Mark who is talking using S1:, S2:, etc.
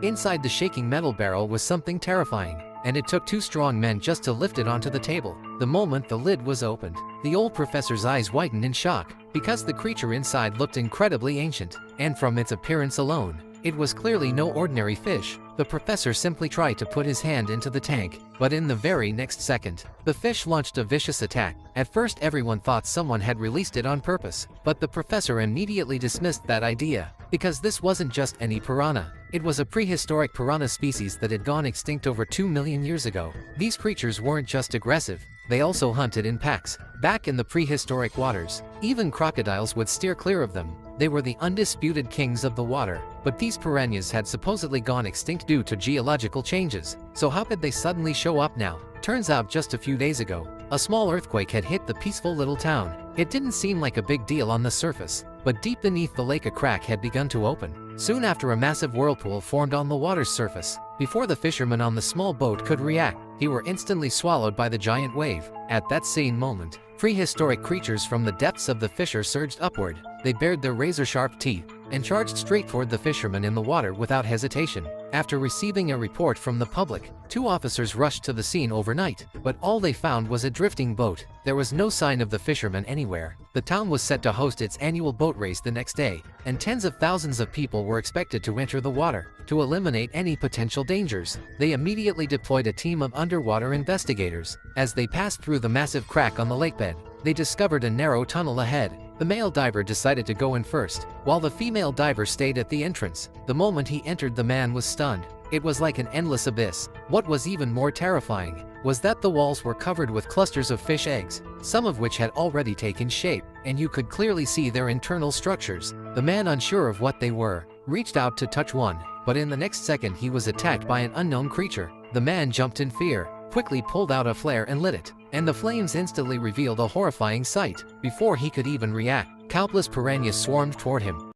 S1: Inside the shaking metal barrel was something terrifying, and it took two strong men just to lift it onto the table. The moment the lid was opened, the old professor's eyes widened in shock, because the creature inside looked incredibly ancient, and from its appearance alone, it was clearly no ordinary fish. The professor simply tried to put his hand into the tank, but in the very next second, the fish launched a vicious attack. At first everyone thought someone had released it on purpose, but the professor immediately dismissed that idea, because this wasn't just any piranha. It was a prehistoric piranha species that had gone extinct over 2 million years ago. These creatures weren't just aggressive, they also hunted in packs. Back in the prehistoric waters, even crocodiles would steer clear of them. They were the undisputed kings of the water, but these piranhas had supposedly gone extinct due to geological changes. So how could they suddenly show up now? Turns out just a few days ago, a small earthquake had hit the peaceful little town. It didn't seem like a big deal on the surface, but deep beneath the lake a crack had begun to open. Soon after, a massive whirlpool formed on the water's surface. Before the fishermen on the small boat could react, they were instantly swallowed by the giant wave. At that same moment, prehistoric creatures from the depths of the fissure surged upward. They bared their razor-sharp teeth and charged straight toward the fishermen in the water without hesitation. After receiving a report from the public, 2 officers rushed to the scene overnight, but all they found was a drifting boat. There was no sign of the fishermen anywhere. The town was set to host its annual boat race the next day, and tens of thousands of people were expected to enter the water. To eliminate any potential dangers, they immediately deployed a team of underwater investigators. As they passed through the massive crack on the lakebed, they discovered a narrow tunnel ahead. The male diver decided to go in first, while the female diver stayed at the entrance. The moment he entered, the man was stunned. It was like an endless abyss. What was even more terrifying was that the walls were covered with clusters of fish eggs, some of which had already taken shape, and you could clearly see their internal structures. The man, unsure of what they were, reached out to touch one, but in the next second he was attacked by an unknown creature. The man jumped in fear, quickly pulled out a flare and lit it, and the flames instantly revealed a horrifying sight. Before he could even react, countless piranhas swarmed toward him.